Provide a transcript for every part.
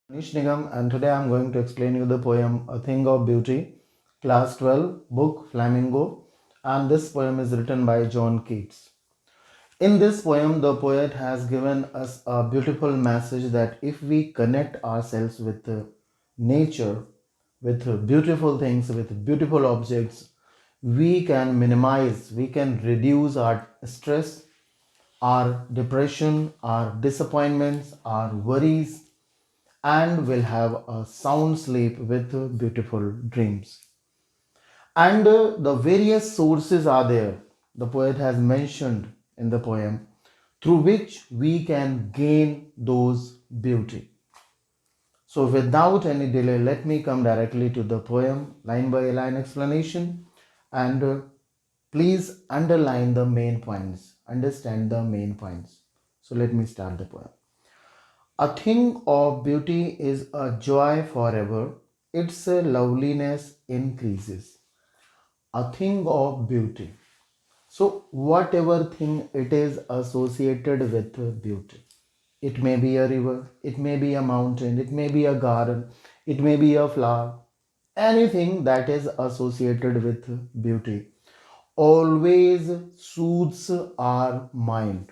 Manish Nigam, and today I'm going to explain you the poem A Thing of Beauty, Class 12, book Flamingo, and this poem is written by John Keats. In this poem, the poet has given us a beautiful message that if we connect ourselves with nature, with beautiful things, with beautiful objects, we can minimize, we can reduce our stress, our depression, our disappointments, our worries, and will have a sound sleep with beautiful dreams. And the various sources are there, the poet has mentioned in the poem, through which we can gain those beauty. So, without any delay, let me come directly to the poem, line by line explanation, and please underline the main points, understand the main points. So, let me start the poem. A thing of beauty is a joy forever, its loveliness increases. A thing of beauty. So, whatever thing it is associated with beauty, it may be a river, it may be a mountain, it may be a garden, it may be a flower, anything that is associated with beauty always soothes our mind,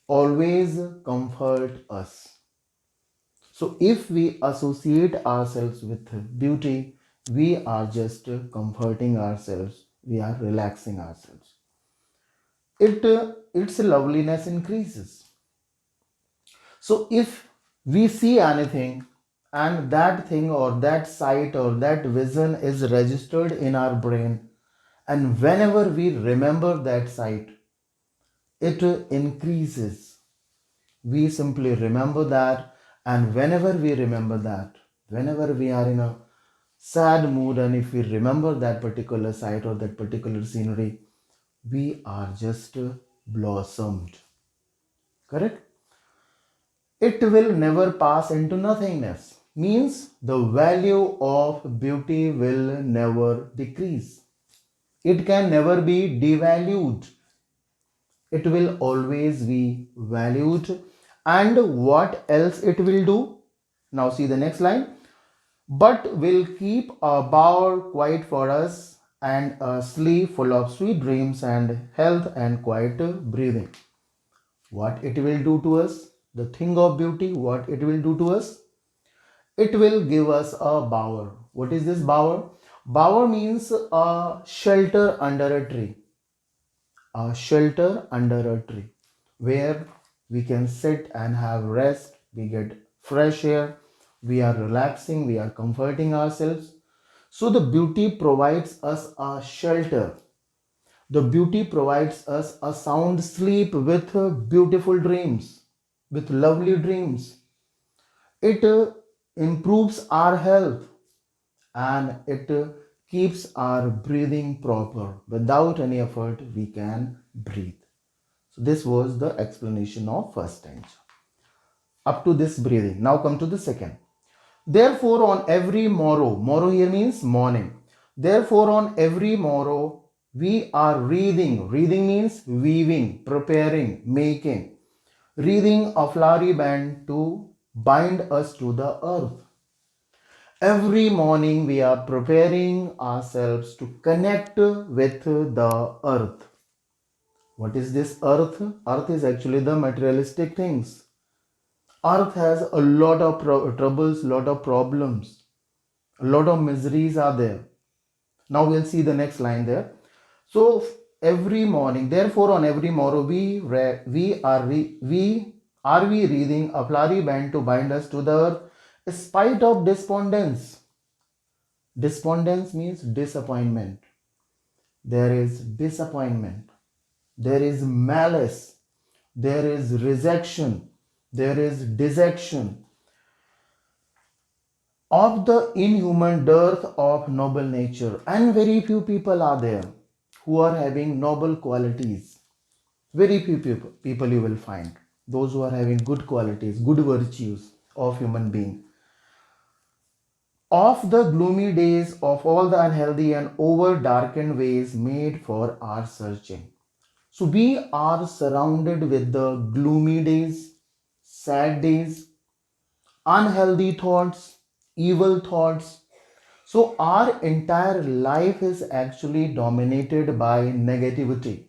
always comfort us. So, if we associate ourselves with beauty, we are just comforting ourselves, we are relaxing ourselves. Its loveliness increases. So, if we see anything and that thing or that sight or that vision is registered in our brain, and whenever we remember that sight, it increases. We simply remember that, and whenever we remember that, whenever we are in a sad mood, and if we remember that particular sight or that particular scenery, we are just blossomed. Correct? It will never pass into nothingness. Means the value of beauty will never decrease. It can never be devalued. It will always be valued. And what else it will do? Now see the next line. But will keep a bower quiet for us and a sleep full of sweet dreams and health and quiet breathing. What it will do to us? The thing of beauty, what it will do to us? It will give us a bower. What is this bower? Bower means a shelter under a tree. A shelter under a tree where we can sit and have rest, we get fresh air, we are relaxing, we are comforting ourselves. So the beauty provides us a shelter. The beauty provides us a sound sleep with beautiful dreams, with lovely dreams. It improves our health, and it keeps our breathing proper. Without any effort, we can breathe. So this was the explanation of first stanza. Up to this breathing. Now come to the second. Therefore, on every morrow, morrow here means morning. Therefore, on every morrow, we are wreathing. Wreathing means weaving, preparing, making. Wreathing a flowery band to bind us to the earth. Every morning, we are preparing ourselves to connect with the earth. What is this earth? Earth is actually the materialistic things. Earth has a lot of troubles, lot of problems, a lot of miseries are there. Now we'll see the next line there. So every morning, therefore, on every morrow, we reading a flowery band to bind us to the earth, spite of despondence. Despondence means disappointment. There is disappointment. There is malice. There is rejection. There is dejection of the inhuman dearth of noble nature, and very few people are there who are having noble qualities. Very few people you will find those who are having good qualities, good virtues of human being. Of the gloomy days, of all the unhealthy and over darkened ways made for our searching. So we are surrounded with the gloomy days, sad days, unhealthy thoughts, evil thoughts. So, our entire life is actually dominated by negativity.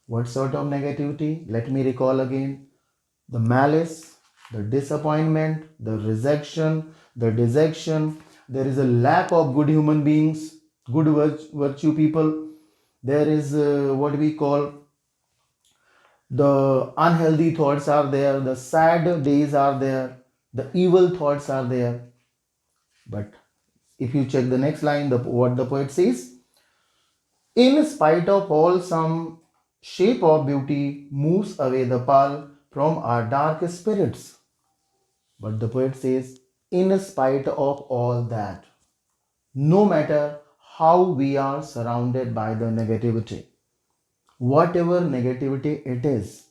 What sort of negativity? Let me recall again: the malice, the disappointment, the rejection, the dejection. There is a lack of good human beings, good virtue people. There is what we call the unhealthy thoughts are there, the sad days are there, the evil thoughts are there. But if you check the next line, what the poet says, in spite of all, some shape of beauty moves away the pall from our dark spirits. But the poet says, in spite of all that, no matter how we are surrounded by the negativity, whatever negativity it is,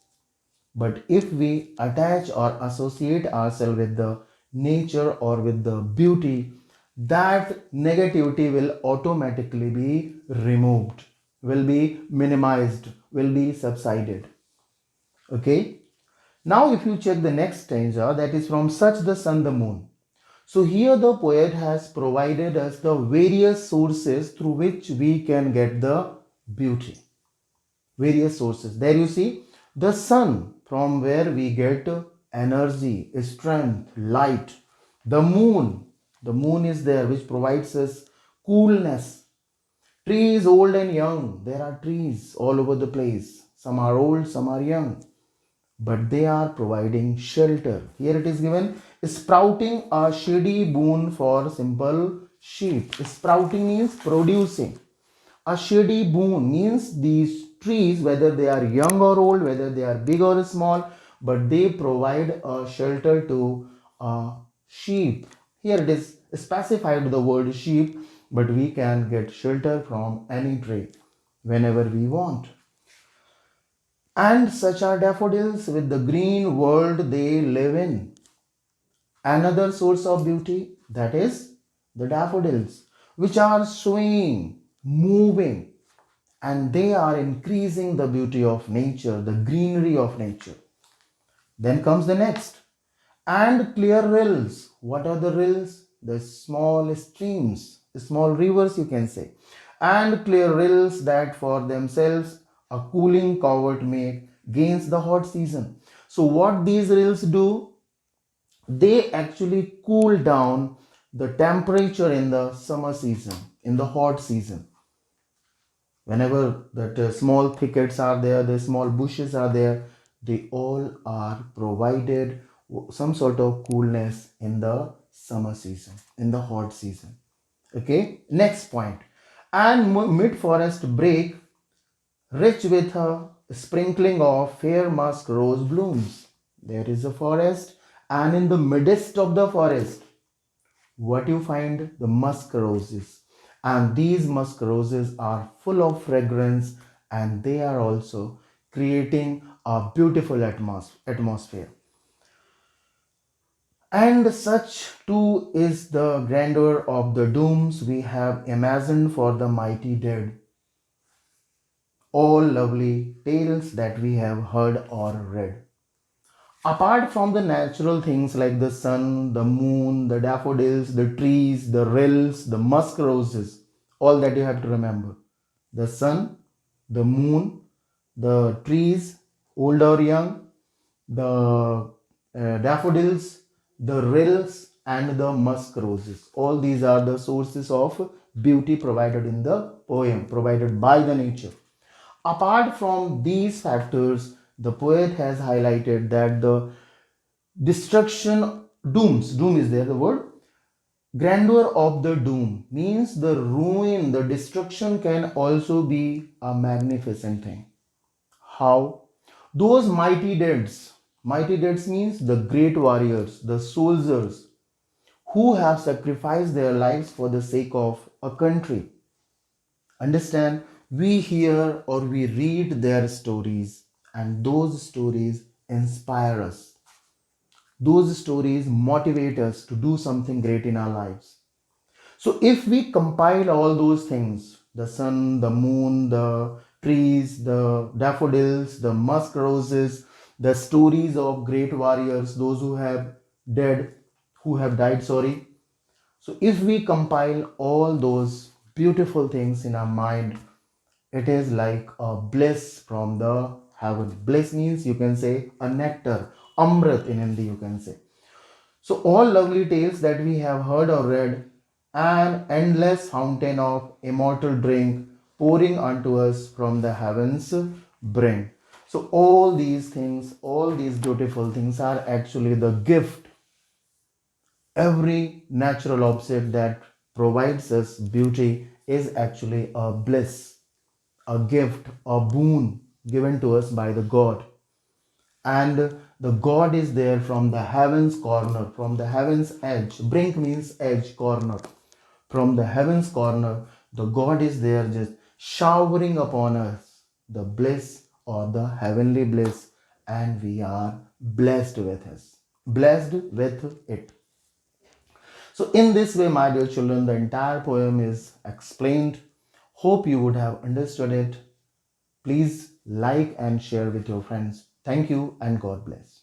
but if we attach or associate ourselves with the nature or with the beauty, that negativity will automatically be removed, will be minimized, will be subsided. Okay. Now, if you check the next stanza, that is from Such the Sun, the Moon. So, here the poet has provided us the various sources through which we can get the beauty. Various sources. There you see the sun, from where we get energy, strength, light. The moon is there, which provides us coolness. Trees old and young. There are trees all over the place. Some are old, some are young, but they are providing shelter. Here it is given, sprouting a shady boon for simple sheep. Sprouting means producing. A shady boon means these trees, whether they are young or old, whether they are big or small, but they provide a shelter to sheep. Here it is specified the word sheep, but we can get shelter from any tree whenever we want. And such are daffodils with the green world they live in. Another source of beauty, that is the daffodils, which are swaying, moving, and they are increasing the beauty of nature, the greenery of nature. Then comes the next. And clear rills. What are the rills? The small streams, small rivers, you can say. And clear rills that for themselves a cooling covert make against the hot season. So, what these rills do? They actually cool down the temperature in the summer season, in the hot season. Whenever that small thickets are there, the small bushes are there, they all are provided some sort of coolness in the summer season, in the hot season. Okay, next point. And mid forest break, rich with a sprinkling of fair musk rose blooms. There is a forest, and in the midst of the forest, what you find? The musk roses. And these musk roses are full of fragrance, and they are also creating a beautiful atmosphere. And such too is the grandeur of the dooms we have imagined for the mighty dead. All lovely tales that we have heard or read. Apart from the natural things like the sun, the moon, the daffodils, the trees, the rills, the musk roses, all that you have to remember: the sun, the moon, the trees, old or young, the daffodils, the rills, and the musk roses. All these are the sources of beauty provided in the poem, provided by the nature. Apart from these factors, the poet has highlighted that the destruction, doom is there, the word. Grandeur of the doom means the ruin, the destruction can also be a magnificent thing. How? Those mighty deads means the great warriors, the soldiers who have sacrificed their lives for the sake of a country. Understand, we hear or we read their stories, and those stories inspire us. Those stories motivate us to do something great in our lives. So, if we compile all those things, the sun, the moon, the trees, the daffodils, the musk roses, the stories of great warriors, those who have dead, who have died, sorry. So if we compile all those beautiful things in our mind, it is like a bliss from the heaven. Bliss means you can say a nectar, amrit in Hindi you can say. So all lovely tales that we have heard or read, an endless fountain of immortal drink pouring unto us from the heavens bring. So all these things, all these beautiful things are actually the gift. Every natural object that provides us beauty is actually a bliss, a gift, a boon given to us by the God. And the God is there from the heavens corner, from the heavens edge. Brink means edge, corner. From the heavens corner, the God is there just showering upon us the bliss or the heavenly bliss, and we are blessed with us, blessed with it. So, in this way, my dear children, the entire poem is explained. Hope you would have understood it. Please like and share with your friends. Thank you and God bless.